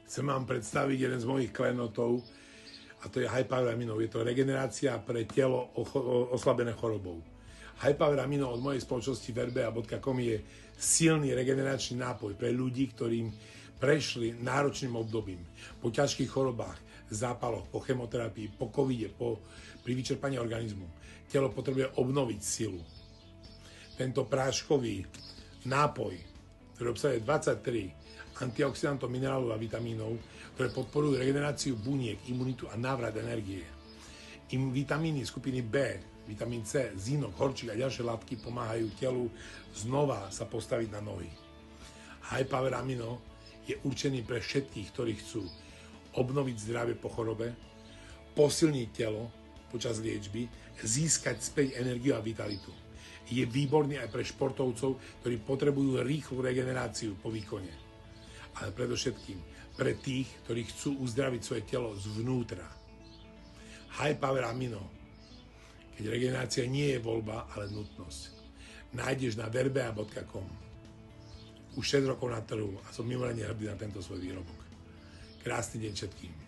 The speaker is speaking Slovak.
Chcem vám predstaviť jeden z mojich klenotov, a to je High Power Amino. Je to regenerácia pre telo oslabené chorobou. High Power Amino od mojej spoločnosti verbea.com je silný regeneračný nápoj pre ľudí, ktorým prešli náročným obdobím, po ťažkých chorobách, zápaloch, po chemoterapii, po covide, pri vyčerpaní organizmu. Telo potrebuje obnoviť silu. Tento práškový nápoj, ktorý obsahuje 23 antioxidantov, minerálov a vitamínov, ktoré podporujú regeneráciu buniek, imunitu a návrat energie. Vitamíny skupiny B, vitamín C, zinok, horčík a ďalšie látky pomáhajú telu znova sa postaviť na nohy. High Power Amino je určený pre všetkých, ktorí chcú obnoviť zdravie po chorobe, posilniť telo počas liečby, získať späť energiu a vitalitu. Je výborný aj pre športovcov, ktorí potrebujú rýchlu regeneráciu po výkone. Ale predovšetkým pre tých, ktorí chcú uzdraviť svoje telo zvnútra. High Power Amino, keď regenerácia nie je voľba, ale nutnosť. Nájdeš na verbea.com. Už 6 rokov na trhu a som mimoriadne hrdý na tento svoj výrobok. Krásny deň všetkým.